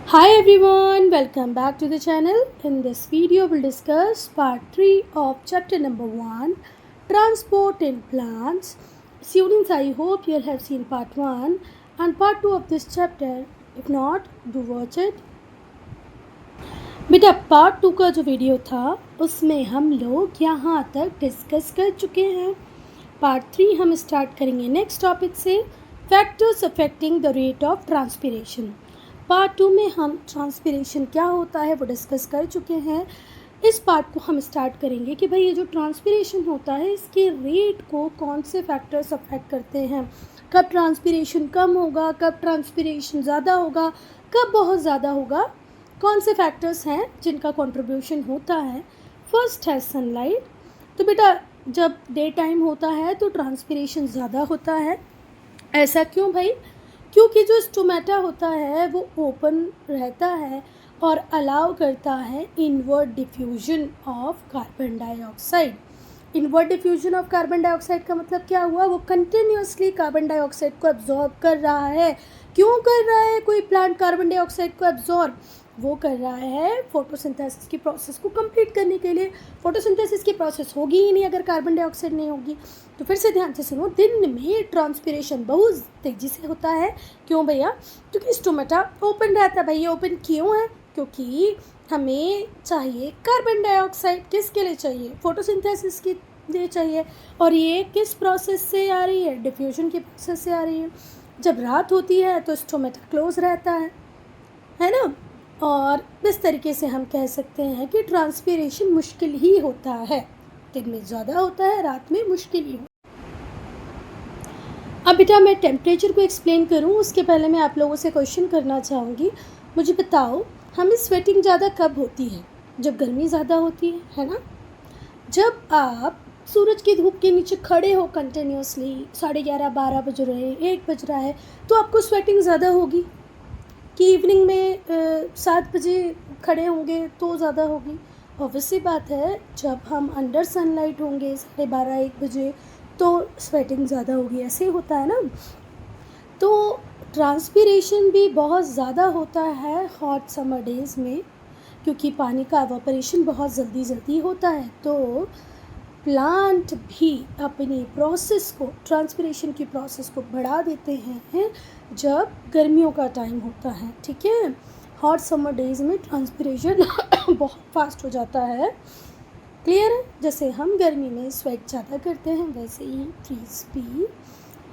Hi everyone, welcome back to the channel. In this video, we'll discuss part 3 of chapter number 1 Transport in Plants. Students, I hope you'll have seen part 1 and part 2 of this chapter. If not, do watch it. बेटा part 2 का जो video था उसमें हम लोग यहाँ तक discuss कर चुके हैं. पार्ट 3 हम स्टार्ट करेंगे नेक्स्ट टॉपिक से, factors affecting the rate of transpiration. Part 2 में हम ट्रांसपिरेशन क्या होता है वो डिस्कस कर चुके हैं. इस पार्ट को हम स्टार्ट करेंगे कि भाई ये जो ट्रांसपिरेशन होता है इसके रेट को कौन से फैक्टर्स अफेक्ट करते हैं. कब ट्रांसपिरेशन कम होगा, कब ट्रांसपिरेशन ज़्यादा होगा, कब बहुत ज़्यादा होगा, कौन से फैक्टर्स हैं जिनका कंट्रीब्यूशन होता है. फर्स्ट है सनलाइट. तो बेटा जब डे टाइम होता है तो ट्रांसपिरेशन ज़्यादा होता है. ऐसा क्यों भाई? क्योंकि जो स्टोमेटा होता है वो ओपन रहता है और अलाउ करता है inward diffusion of carbon dioxide. Inward diffusion of carbon dioxide का मतलब क्या हुआ? वो कंटिन्यूसली कार्बन डाइऑक्साइड को एब्जॉर्ब कर रहा है. क्यों कर रहा है कोई प्लांट कार्बन डाइऑक्साइड को एब्जॉर्ब? वो कर रहा है फोटोसिंथेसिस की प्रोसेस को कंप्लीट करने के लिए. फोटोसिंथेसिस की प्रोसेस होगी ही नहीं अगर कार्बन डाइऑक्साइड नहीं होगी. तो फिर से ध्यान से सुनो, दिन में ट्रांसपिरेशन बहुत तेज़ी से होता है. क्यों भैया? क्योंकि स्टोमेटा ओपन रहता है. भैया ओपन क्यों है? क्योंकि हमें चाहिए कार्बन डाइऑक्साइड. किसके लिए चाहिए? फोटोसिंथेसिस के लिए चाहिए. और ये किस प्रोसेस से आ रही है? डिफ्यूजन की प्रोसेस से आ रही है. जब रात होती है तो स्टोमेटा क्लोज रहता है ना. और इस तरीके से हम कह सकते हैं कि ट्रांसपिरेशन मुश्किल ही होता है. दिन में ज़्यादा होता है, रात में मुश्किल ही होता है. अब बेटा मैं टेम्परेचर को एक्सप्लेन करूं उसके पहले मैं आप लोगों से क्वेश्चन करना चाहूँगी. मुझे बताओ हमें स्वेटिंग ज़्यादा कब होती है? जब गर्मी ज़्यादा होती है ना. जब आप सूरज की धूप के नीचे खड़े हो कंटिन्यूसली, 11:30 12 बज रहे हैं, 1 बज रहा है, तो आपको स्वेटिंग ज़्यादा होगी. कि इवनिंग में 7 बजे खड़े होंगे तो ज़्यादा होगी. ऑब्वियसली बात है जब हम अंडर सनलाइट होंगे 12:30 1 बजे तो स्वेटिंग ज़्यादा होगी. ऐसे होता है ना. तो ट्रांसपिरेशन भी बहुत ज़्यादा होता है हॉट समर डेज़ में क्योंकि पानी का एवापोरेशन बहुत जल्दी होता है. तो प्लांट भी अपनी प्रोसेस को, ट्रांसपिरेशन की प्रोसेस को बढ़ा देते हैं जब गर्मियों का टाइम होता है. ठीक है. हॉट समर डेज़ में ट्रांसपिरेशन बहुत फास्ट हो जाता है. क्लियर है? जैसे हम गर्मी में स्वेट ज़्यादा करते हैं वैसे ही ट्रीज भी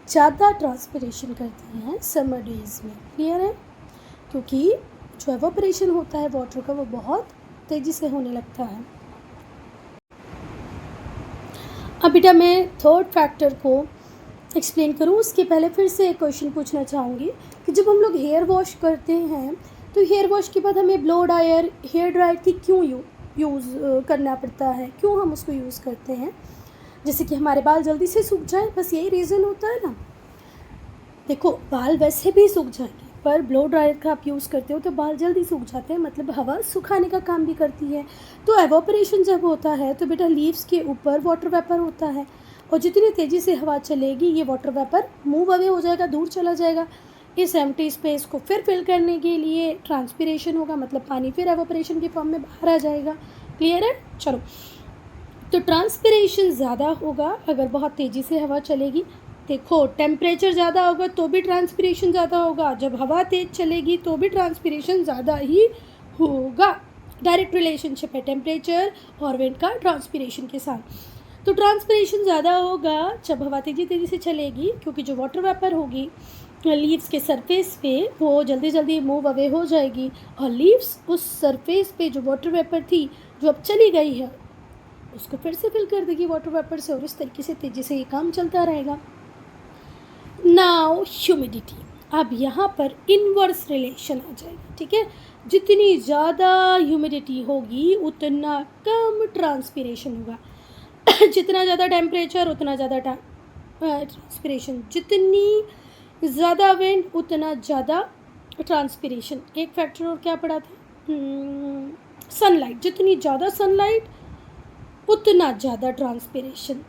ज़्यादा ट्रांसपिरेशन करते हैं समर डेज़ में. क्लियर है? क्योंकि जो एवापोरेशन होता है वाटर का वो बहुत तेज़ी से होने लगता है. अब बेटा मैं थर्ड फैक्टर को एक्सप्लेन करूँ उसके पहले फिर से एक क्वेश्चन पूछना चाहूँगी कि जब हम लोग हेयर वॉश करते हैं तो हेयर वॉश के बाद हमें ब्लो ड्रायर, हेयर ड्रायर की क्यों यूज़ करना पड़ता है? क्यों हम उसको यूज़ करते हैं? जैसे कि हमारे बाल जल्दी से सूख जाए, बस यही रीज़न होता है ना. देखो बाल वैसे भी सूख जाएंगे पर ब्लो ड्रायर का आप यूज़ करते हो तो बाल जल्दी सूख जाते हैं, मतलब हवा सुखाने का काम भी करती है. तो एवापोरेशन जब होता है तो बेटा लीव्स के ऊपर वाटर वेपर होता है और जितनी तेज़ी से हवा चलेगी ये वाटर वेपर मूव अवे हो जाएगा, दूर चला जाएगा. इस एम्प्टी स्पेस को फिर फिल करने के लिए ट्रांसपिरेशन होगा, मतलब पानी फिर एवापोरेशन के फॉर्म में बाहर आ जाएगा. क्लियर है? चलो. तो ट्रांसपिरेशन ज़्यादा होगा अगर बहुत तेज़ी से हवा चलेगी. देखो टेम्परेचर ज़्यादा होगा तो भी ट्रांसपिरेशन ज़्यादा होगा, जब हवा तेज़ चलेगी तो भी ट्रांसपिरेशन ज़्यादा ही होगा. डायरेक्ट रिलेशनशिप है टेम्परेचर और विंड का ट्रांसपिरेशन के साथ. तो ट्रांसपिरेशन ज़्यादा होगा जब हवा तेज़ी से चलेगी क्योंकि जो वाटर वेपर होगी लीव्स के सरफेस पे वो जल्दी मूव अवे हो जाएगी और लीव्स उस सरफेस पे जो वाटर वेपर थी जो अब चली गई है उसको फिर से फिल कर देगी वाटर वेपर से और इस तरीके से तेज़ी से ये काम चलता रहेगा. Now humidity. अब यहाँ पर इन्वर्स रिलेशन आ जाएगा. ठीक है. जितनी ज़्यादा ह्यूमिडिटी होगी उतना कम ट्रांसपिरेशन होगा. जितना ज़्यादा टेम्परेचर उतना ज़्यादा ट्रांसपिरेशन. जितनी ज़्यादा विंड उतना ज़्यादा ट्रांसपिरेशन. एक फैक्टर और क्या पड़ा था? सनलाइट. जितनी ज़्यादा सनलाइट उतना ज़्यादा ट्रांसपिरेशन.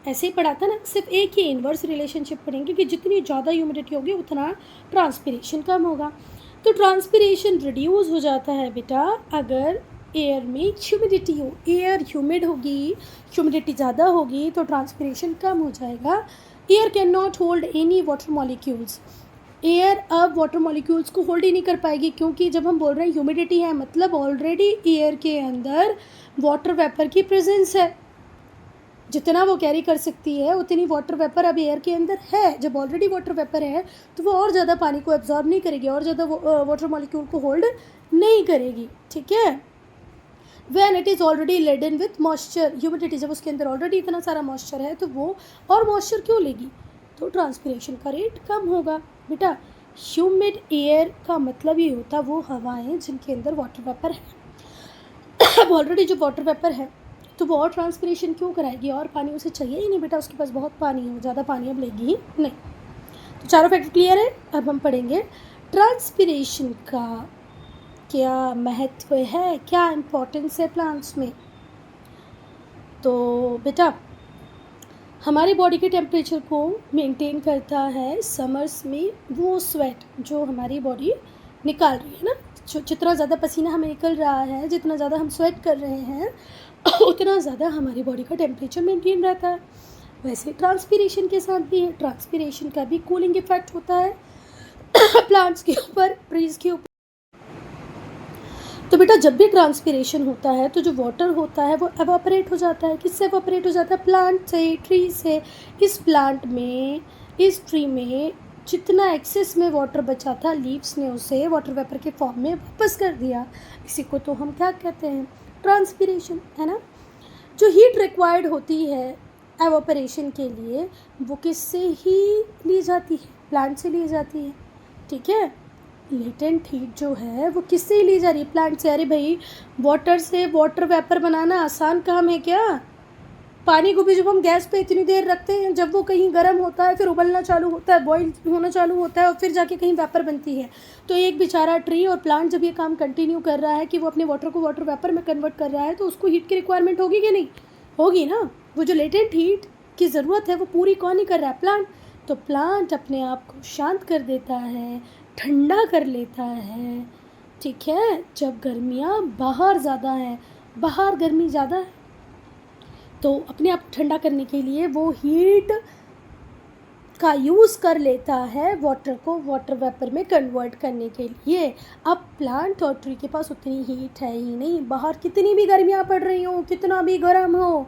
ऐसे ही पढ़ा था ना. सिर्फ एक ही इन्वर्स रिलेशनशिप पढ़ेंगे कि जितनी ज़्यादा ह्यूमिडिटी होगी उतना ट्रांसपिरेशन कम होगा. तो ट्रांसपिरेशन रिड्यूस हो जाता है बेटा अगर एयर में ह्यूमिडिटी हो। एयर ह्यूमिड होगी, ह्यूमिडिटी ज़्यादा होगी तो ट्रांसपिरेशन कम हो जाएगा। Air can not hold any water molecules. Air अब वाटर मॉलिक्यूल्स को होल्ड ही नहीं कर पाएगी, क्योंकि जब हम बोल रहे हैं ह्यूमिडिटी है मतलब ऑलरेडी एयर के अंदर वाटर वेपर की प्रेजेंस है। जितना वो कैरी कर सकती है उतनी वाटर वेपर अब एयर के अंदर है। जब ऑलरेडी वाटर वेपर है तो वो और ज़्यादा पानी को एब्जॉर्ब नहीं करेगी, और ज़्यादा वाटर मॉलिक्यूल को होल्ड नहीं करेगी, ठीक है। When it is already laden with moisture, humidity जब उसके अंदर ऑलरेडी इतना सारा मॉइस्चर है तो वो और मॉइस्चर क्यों लेगी, तो ट्रांसपिरेशन का रेट कम होगा। बेटा ह्यूमिड एयर का मतलब ये होता है वो हवाएं जिनके अंदर वाटर वेपर है। अब ऑलरेडी जो वाटर वेपर है तो वो और ट्रांसपिरेशन क्यों कराएगी, और पानी उसे चाहिए ही नहीं बेटा, उसके पास बहुत पानी है, ज़्यादा पानी अब लेगी ही नहीं। तो चारों फैक्टर क्लियर है। अब हम पढ़ेंगे ट्रांसपिरेशन का क्या महत्व है, क्या इम्पोर्टेंस है प्लांट्स में। तो बेटा हमारी बॉडी के टेम्परेचर को मेंटेन करता है समर्स में वो स्वेट जो हमारी बॉडी निकाल रही है ना। जितना ज़्यादा पसीना हमें निकल रहा है, जितना ज़्यादा हम स्वेट कर रहे हैं उतना ज़्यादा हमारी बॉडी का टेम्परेचर मेंटेन रहता है। वैसे ट्रांसपिरेशन के साथ भी है, ट्रांसपिरेशन का भी कूलिंग इफेक्ट होता है प्लांट्स के ऊपर, ट्रीज़ के ऊपर। तो बेटा जब भी ट्रांसपिरेशन होता है तो जो वाटर होता है वो एवापोरेट हो जाता है। किससे एवापोरेट हो जाता है, प्लांट से, ट्री से। इस प्लांट में, इस ट्री में जितना एक्सेस में वाटर बचा था लीव्स ने उसे वाटर वेपर के फॉर्म में वापस कर दिया। इसी को तो हम क्या कहते हैं, ट्रांसपिरेशन, है ना। जो हीट रिक्वायर्ड होती है एवापोरेशन के लिए वो किससे ही ली जाती है, प्लांट से ली जाती है, ठीक है। लेटेंट हीट जो है वो किससे ही ली जा रही है, प्लांट से। अरे भाई वाटर से वाटर वेपर बनाना आसान काम है क्या। पानी को भी जब हम गैस पे इतनी देर रखते हैं, जब वो कहीं गर्म होता है फिर उबलना चालू होता है, बॉईल होना चालू होता है और फिर जाके कहीं वेपर बनती है। तो एक बेचारा ट्री और प्लांट जब ये काम कंटिन्यू कर रहा है कि वो अपने वाटर को वाटर वेपर में कन्वर्ट कर रहा है तो उसको हीट की रिक्वायरमेंट होगी कि नहीं, होगी ना। वो जो लेटेंट हीट की ज़रूरत है वो पूरी कौन ही कर रहा है, प्लांट। तो प्लांट अपने आप को शांत कर देता है, ठंडा कर लेता है, ठीक है। जब गर्मियाँ बाहर ज़्यादा हैं, बाहर गर्मी ज़्यादा है तो अपने आप ठंडा करने के लिए वो हीट का यूज़ कर लेता है वाटर को वाटर वेपर में कन्वर्ट करने के लिए। अब प्लांट और ट्री के पास उतनी हीट है ही नहीं, बाहर कितनी भी गर्मियाँ पड़ रही हो, कितना भी गर्म हो,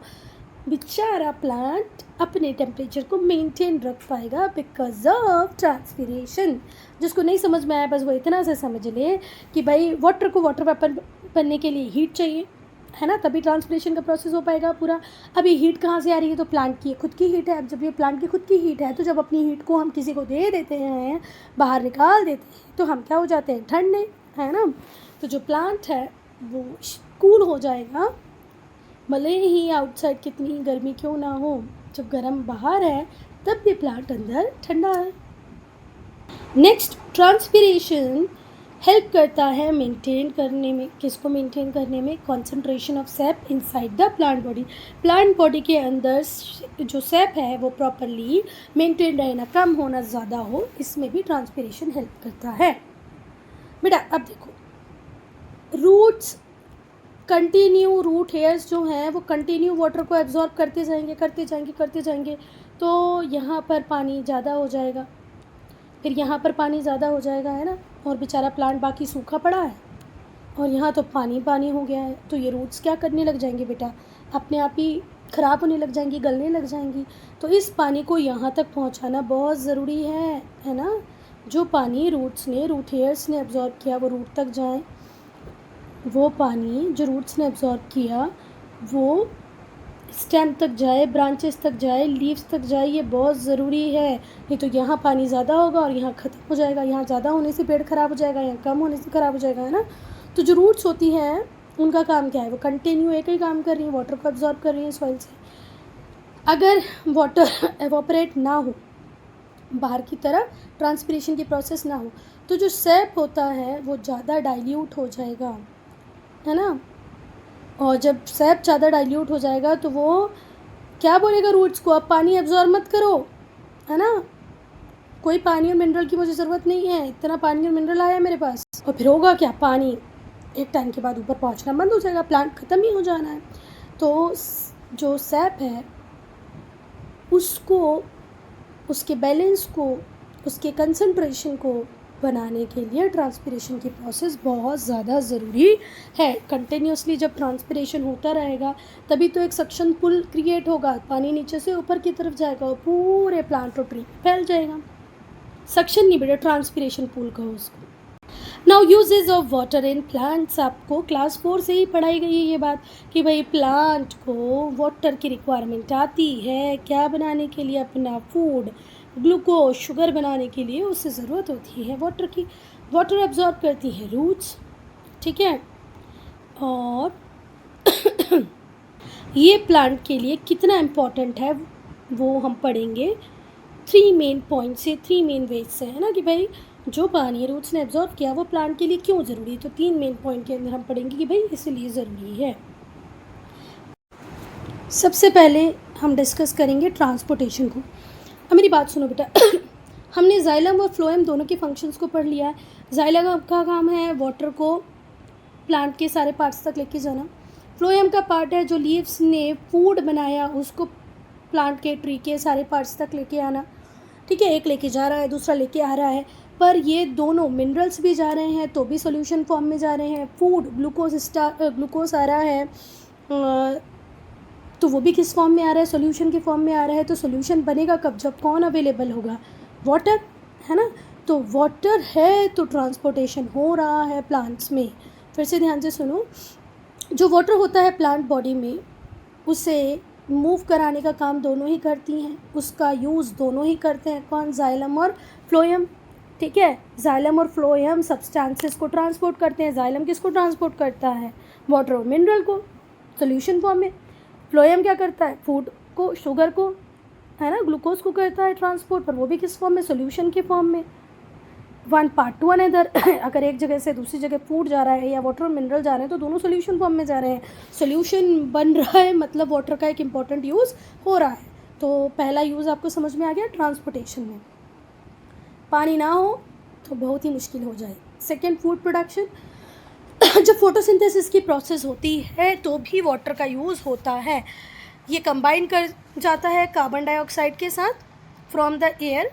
बेचारा प्लांट अपने टेम्परेचर को मेंटेन रख पाएगा बिकॉज ऑफ ट्रांसपिरेशन। जिसको नहीं समझ में आया बस वो इतना से समझ ले कि भाई वाटर को वाटर वेपर बनने के लिए हीट चाहिए, है ना, तभी ट्रांसपिरेशन का प्रोसेस हो पाएगा पूरा। अब ये हीट कहाँ से आ रही है, तो प्लांट की खुद की हीट है। अब जब ये प्लांट की खुद की हीट है तो जब अपनी हीट को हम किसी को दे देते हैं, बाहर निकाल देते हैं तो हम क्या हो जाते हैं, ठंडे, है ना। तो जो प्लांट है वो कूल हो जाएगा, भले ही आउटसाइड कितनी गर्मी क्यों ना हो, जब गर्म बाहर है तब भी प्लांट अंदर ठंडा है। नेक्स्ट, ट्रांसपिरेशन हेल्प करता है मेंटेन करने में, किसको मेंटेन करने में, concentration of SAP inside the plant body. Plant body के अंदर जो सैप है वो प्रॉपरली मेंटेन रहना, कम होना ज़्यादा हो, इसमें भी ट्रांसपिरेशन हेल्प करता है। बेटा अब देखो, रूट्स कंटिन्यू, रूट हेयर्स जो हैं वो कंटिन्यू वाटर को एब्जॉर्ब करते जाएंगे करते जाएंगे करते जाएंगे। तो यहाँ पर पानी ज़्यादा हो जाएगा, फिर यहाँ पर पानी ज़्यादा हो जाएगा, है ना, और बेचारा प्लांट बाकी सूखा पड़ा है और यहाँ तो पानी पानी हो गया है। तो ये रूट्स क्या करने लग जाएंगे बेटा, अपने आप ही ख़राब होने लग जाएंगी, गलने लग जाएंगी। तो इस पानी को यहाँ तक पहुँचाना बहुत ज़रूरी है ना। जो पानी रूट्स ने, रूट हेयर्स ने एब्जॉर्ब किया वो रूट तक जाए, वो पानी जो रूट्स ने एब्जॉर्ब किया वो स्टेम तक जाए, ब्रांचेस तक जाए, लीव्स तक जाए, ये बहुत ज़रूरी है। नहीं तो यहाँ पानी ज़्यादा होगा और यहाँ ख़त्म हो जाएगा, यहाँ ज़्यादा होने से पेड़ ख़राब हो जाएगा, यहाँ कम होने से ख़राब हो जाएगा, है ना। तो जो रूट्स होती हैं उनका काम क्या है, वो कंटिन्यू एक ही काम कर रही हैं, वाटर को एब्जॉर्ब कर रही हैं सॉइल से। अगर वाटर एवोपरेट ना हो, बाहर की तरफ ट्रांसपिरेशन की प्रोसेस ना हो, तो जो सैप होता है वो ज़्यादा डाइल्यूट हो जाएगा, है ना। और जब सैप ज़्यादा डाइल्यूट हो जाएगा तो वो क्या बोलेगा रूट्स को, अब पानी एब्जॉर्ब मत करो, है ना। कोई पानी और मिनरल की मुझे ज़रूरत नहीं है, इतना पानी और मिनरल आया मेरे पास। और फिर होगा क्या, पानी एक टाइम के बाद ऊपर पहुंचना बंद हो जाएगा, प्लांट ख़त्म ही हो जाना है। तो जो सैप है उसको, उसके बैलेंस को, उसके कंसंट्रेशन को बनाने के लिए ट्रांसपिरेशन की प्रोसेस बहुत ज़्यादा ज़रूरी है। कंटिन्यूसली जब ट्रांसपिरेशन होता रहेगा तभी तो एक सक्शन पुल क्रिएट होगा, पानी नीचे से ऊपर की तरफ जाएगा और पूरे प्लांट और ट्री फैल जाएगा। सक्शन नहीं बेटा, ट्रांसपिरेशन पुल कहो उसको। Now usages of water in plants, आपको क्लास 4 से ही पढ़ाई गई है ये बात कि भाई प्लांट को वाटर की रिक्वायरमेंट आती है, क्या बनाने के लिए, अपना फूड, ग्लूकोज, शुगर बनाने के लिए उससे ज़रूरत होती है वाटर की। वाटर एब्जॉर्ब करती है रूट्स, ठीक है। और ये प्लांट के लिए कितना इम्पॉर्टेंट है वो हम पढ़ेंगे 3 मेन पॉइंट से, 3 मेन वेज से, है ना, कि भाई जो पानी रूट्स ने एब्जॉर्ब किया वो प्लांट के लिए क्यों ज़रूरी है। तो 3 मेन पॉइंट के अंदर हम पढ़ेंगे कि भाई इसलिए ज़रूरी है। सबसे पहले हम डिस्कस करेंगे ट्रांसपोर्टेशन को। अब मेरी बात सुनो बेटा, हमने जाइलम और फ्लोएम दोनों के फंक्शंस को पढ़ लिया है। जाइलम का काम है वाटर को प्लांट के सारे पार्ट्स तक लेके जाना। फ्लोएम का पार्ट है जो लीव्स ने फूड बनाया उसको प्लांट के, ट्री के सारे पार्ट्स तक लेके आना, ठीक है। एक लेके जा रहा है, दूसरा लेके आ रहा है, पर ये दोनों मिनरल्स भी जा रहे हैं तो भी सॉल्यूशन फॉर्म में जा रहे हैं। फूड ग्लूकोज आ रहा है तो वो भी किस फॉर्म में आ रहा है, सॉल्यूशन के फॉर्म में आ रहा है। तो सॉल्यूशन बनेगा कब, जब कौन अवेलेबल होगा, वाटर, है ना। तो वाटर है तो ट्रांसपोर्टेशन हो रहा है प्लांट्स में। फिर से ध्यान से सुनो, जो वाटर होता है प्लांट बॉडी में उसे मूव कराने का काम दोनों ही करती हैं, उसका यूज़ दोनों ही करते हैं। कौन, जाइलम और फ्लोएम, ठीक है। जाइलम और फ्लोएम सब्सटेंसेस को ट्रांसपोर्ट करते हैं। जाइलम किसको ट्रांसपोर्ट करता है, वाटर और मिनरल को सॉल्यूशन फॉर्म में। फ्लोएम क्या करता है, फूड को, शुगर को, है ना, ग्लूकोज को करता है ट्रांसपोर्ट, पर वो भी किस फॉर्म में, सॉल्यूशन के फॉर्म में। वन पार्ट टू अनदर अगर एक जगह से दूसरी जगह फूड जा रहा है या वाटर और मिनरल जा रहे हैं तो दोनों सॉल्यूशन फॉर्म में जा रहे हैं। सॉल्यूशन बन रहा है मतलब वाटर का एक इम्पॉर्टेंट यूज़ हो रहा है। तो पहला यूज़ आपको समझ में आ गया ट्रांसपोर्टेशन में। पानी ना हो तो बहुत ही मुश्किल हो जाए। Second, food production. जब फोटोसिंथेसिस की प्रोसेस होती है तो भी वाटर का यूज़ होता है। ये कंबाइन कर जाता है कार्बन डाइऑक्साइड के साथ from the air.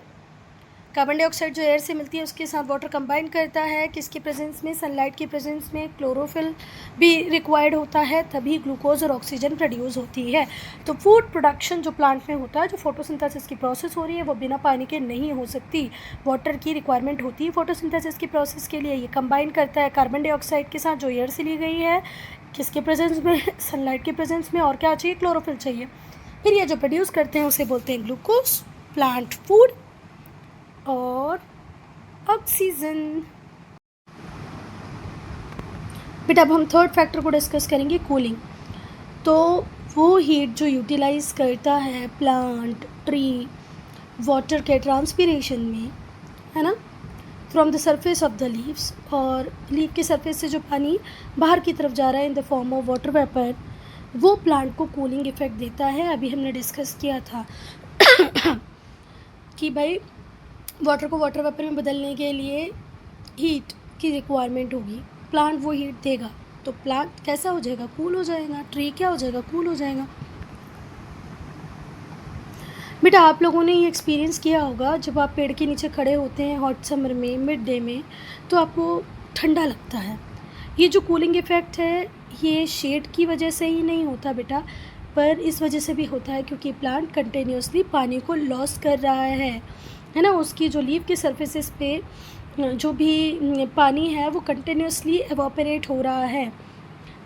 Carbon dioxide जो एयर से मिलती है उसके साथ वाटर कंबाइन करता है, किसके प्रेजेंस में, सनलाइट के प्रेजेंस में। क्लोरोफिल भी रिक्वायर्ड होता है, तभी ग्लूकोज और ऑक्सीजन प्रोड्यूस होती है। तो फूड प्रोडक्शन जो प्लांट में होता है, जो फोटोसिंथेसिस की प्रोसेस हो रही है वो बिना पानी के नहीं हो सकती। वाटर की रिक्वायरमेंट होती है फोटोसिंथेसिस की प्रोसेस के लिए। ये कंबाइन करता है कार्बन डाइऑक्साइड के साथ जो एयर से ली गई है, किसके प्रेजेंस में, सनलाइट के प्रेजेंस में। और क्या चाहिए, क्लोरोफिल चाहिए। फिर ये जो प्रोड्यूस करते हैं उसे बोलते हैं ग्लूकोज, प्लांट फूड और ऑक्सीजन। बेटा अब हम थर्ड फैक्टर को डिस्कस करेंगे, कूलिंग। तो वो हीट जो यूटिलाइज करता है प्लांट, ट्री, वाटर के ट्रांसपिरेशन में, है ना, from the surface of the leaves, और लीव के सरफेस से जो पानी बाहर की तरफ जा रहा है in the form of water vapour, वो प्लांट को कूलिंग इफेक्ट देता है। अभी हमने डिस्कस किया था कि भाई वाटर को वाटर वेपर में बदलने के लिए हीट की रिक्वायरमेंट होगी, प्लांट वो हीट देगा तो प्लांट कैसा हो जाएगा, कूल हो जाएगा। ट्री क्या हो जाएगा, कूल हो जाएगा। बेटा आप लोगों ने ये एक्सपीरियंस किया होगा, जब आप पेड़ के नीचे खड़े होते हैं हॉट समर में, मिड डे में, तो आपको ठंडा लगता है। ये जो कूलिंग इफ़ेक्ट है ये शेड की वजह से ही नहीं होता बेटा, पर इस वजह से भी होता है क्योंकि प्लांट कंटिन्यूसली पानी को लॉस कर रहा है ना। उसकी जो लीव के सरफेसेस पे जो भी पानी है वो कंटिन्यूसली एवापोरेट हो रहा है,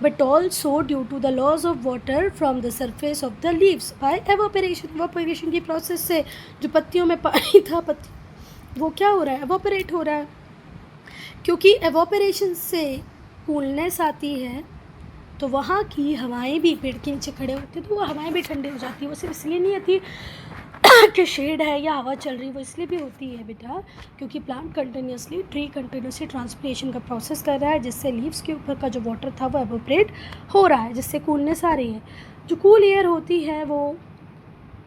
but also due to the loss of water from the surface of the leaves by evaporation की प्रोसेस से जो पत्तियों में पानी था, वो क्या हो रहा है, एवापोरेट हो रहा है। क्योंकि एवापोरेशन से कूलनेस आती है तो वहाँ की हवाएं भी, पेड़ के नीचे खड़े होते तो वो हवाएं भी ठंडी हो जाती है। वो सिर्फ इसलिए नहीं आती कि शेड है या हवा चल रही, वो इसलिए भी होती है बेटा क्योंकि प्लांट ट्री कंटिन्यूसली ट्रांसपिरेशन का प्रोसेस कर रहा है, जिससे लीव्स के ऊपर का जो वाटर था वो एवोपरेट हो रहा है, जिससे कूलनेस आ रही है। जो कूल एयर होती है वो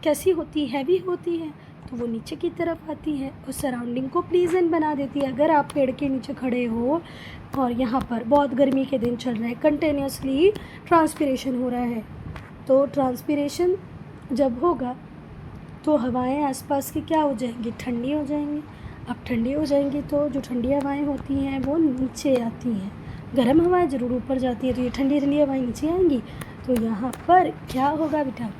कैसी होती है, हैवी होती है, तो वो नीचे की तरफ आती है और सराउंडिंग को प्लीजेंट बना देती है। अगर आप पेड़ के नीचे खड़े हो और यहाँ पर बहुत गर्मी के दिन चल रहे हैं, कंटिन्यूसली ट्रांसपिरेशन हो रहा है, तो ट्रांसपिरेशन जब होगा तो हवाएं आसपास की क्या हो जाएंगी, ठंडी हो जाएंगी। अब ठंडी हो जाएंगी तो जो ठंडी हवाएं होती हैं वो नीचे आती हैं, गर्म हवाएं ज़रूर ऊपर जाती है, तो ये ठंडी ठंडी हवाएं नीचे आएंगी। तो यहाँ पर क्या होगा बेटा,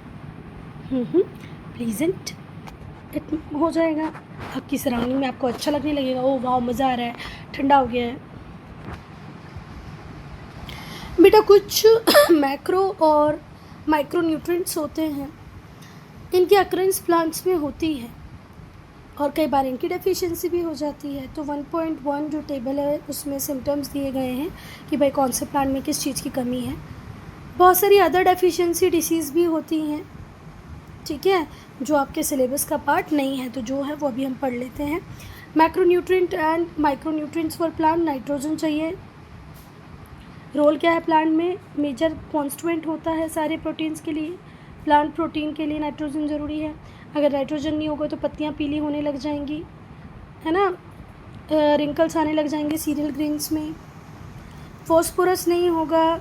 प्लीजेंट हो जाएगा। आपकी सराउंडिंग में आपको अच्छा लगने लगेगा, ओ वाह मज़ा आ रहा है, ठंडा हो गया है। बेटा कुछ मैक्रो और माइक्रो न्यूट्रिएंट्स होते हैं, इनकी अक्रेंस प्लांट्स में होती है और कई बार इनकी डेफिशिएंसी भी हो जाती है। तो 1.1 जो टेबल है उसमें सिम्टम्स दिए गए हैं कि भाई कौन से प्लांट में किस चीज़ की कमी है। बहुत सारी अदर डेफिशिएंसी डिसीज़ भी होती हैं, ठीक है, जो आपके सिलेबस का पार्ट नहीं है, तो जो है वो अभी हम पढ़ लेते हैं। Macronutrient and micronutrients for plant. Nitrogen चाहिए। रोल क्या है प्लांट में, मेजर कॉन्स्टिट्यूएंट होता है सारे प्रोटीन्स के लिए। प्लांट प्रोटीन के लिए नाइट्रोजन ज़रूरी है। अगर नाइट्रोजन नहीं होगा तो पत्तियाँ पीली होने लग जाएंगी, है ना, रिंकल्स आने लग जाएंगे सीरियल ग्रेन्स में। फॉस्फोरस नहीं होगा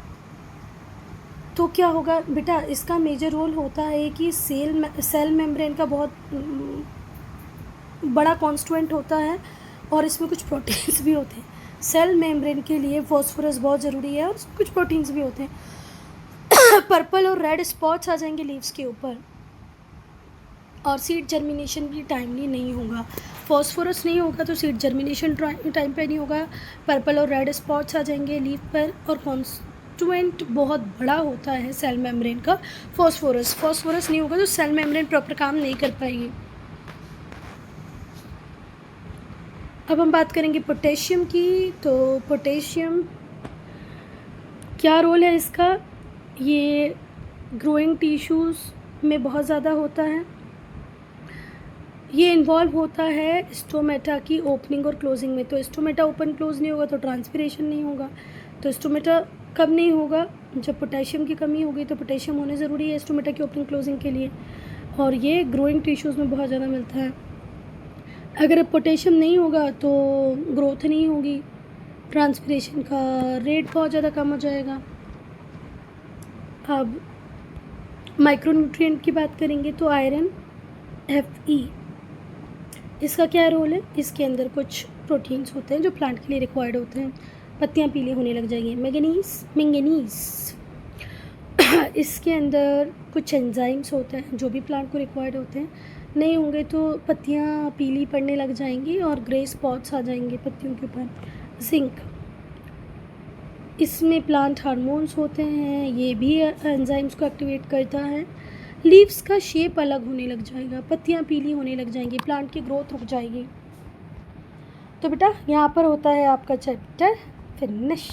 तो क्या होगा बेटा, इसका मेजर रोल होता है कि सेल मेम्ब्रेन का बहुत बड़ा कॉन्स्टिट्यूएंट होता है और इसमें कुछ प्रोटीन्स भी होते हैं। सेल मेम्ब्रेन के लिए फॉस्फोरस बहुत ज़रूरी है और कुछ प्रोटीन्स भी होते हैं। पर्पल और रेड स्पॉट्स आ जाएंगे लीव्स के ऊपर और सीड जर्मिनेशन भी टाइमली नहीं होगा। फॉस्फोरस नहीं होगा तो सीड जर्मिनेशन टाइम पे नहीं होगा। पर्पल और रेड स्पॉट्स आ जाएंगे लीफ पर और कॉन्स्टिट्यूएंट बहुत बड़ा होता है सेल मेम्ब्रेन का फॉस्फोरस नहीं होगा तो सेल मेम्ब्रेन प्रॉपर काम नहीं कर पाएगी। अब हम बात करेंगे पोटेशियम की। तो पोटेशियम क्या रोल है इसका, ये ग्रोइंग टिश्यूज़ में बहुत ज़्यादा होता है। ये इन्वॉल्व होता है स्टोमेटा की ओपनिंग और क्लोजिंग में। तो स्टोमेटा ओपन क्लोज नहीं होगा तो ट्रांसपिरेशन नहीं होगा। तो स्टोमेटा कब नहीं होगा, जब पोटेशियम की कमी होगी। तो पोटेशियम होने ज़रूरी है स्टोमेटा की ओपनिंग क्लोजिंग के लिए और ये ग्रोइंग टिश्यूज़ में बहुत ज़्यादा मिलता है। अगर पोटेशियम नहीं होगा तो ग्रोथ नहीं होगी, ट्रांसपिरेशन का रेट बहुत ज़्यादा कम हो जाएगा। अब माइक्रोन्यूट्रिएंट की बात करेंगे तो आयरन Fe, इसका क्या रोल है, इसके अंदर कुछ प्रोटीन्स होते हैं जो प्लांट के लिए रिक्वायर्ड होते हैं। पत्तियाँ पीली होने लग जाएंगी। मैंगनीज इसके अंदर कुछ एंजाइम्स होते हैं जो भी प्लांट को रिक्वायर्ड होते हैं, नहीं होंगे तो पत्तियाँ पीली पड़ने लग जाएंगी और ग्रे स्पॉट्स आ जाएंगे पत्तियों के ऊपर। जिंक, इसमें प्लांट हार्मोन्स होते हैं, ये भी एंजाइम्स को एक्टिवेट करता है। लीव्स का शेप अलग होने लग जाएगा, पत्तियाँ पीली होने लग जाएंगी, प्लांट की ग्रोथ रुक जाएगी। तो बेटा यहाँ पर होता है आपका चैप्टर फिनिश।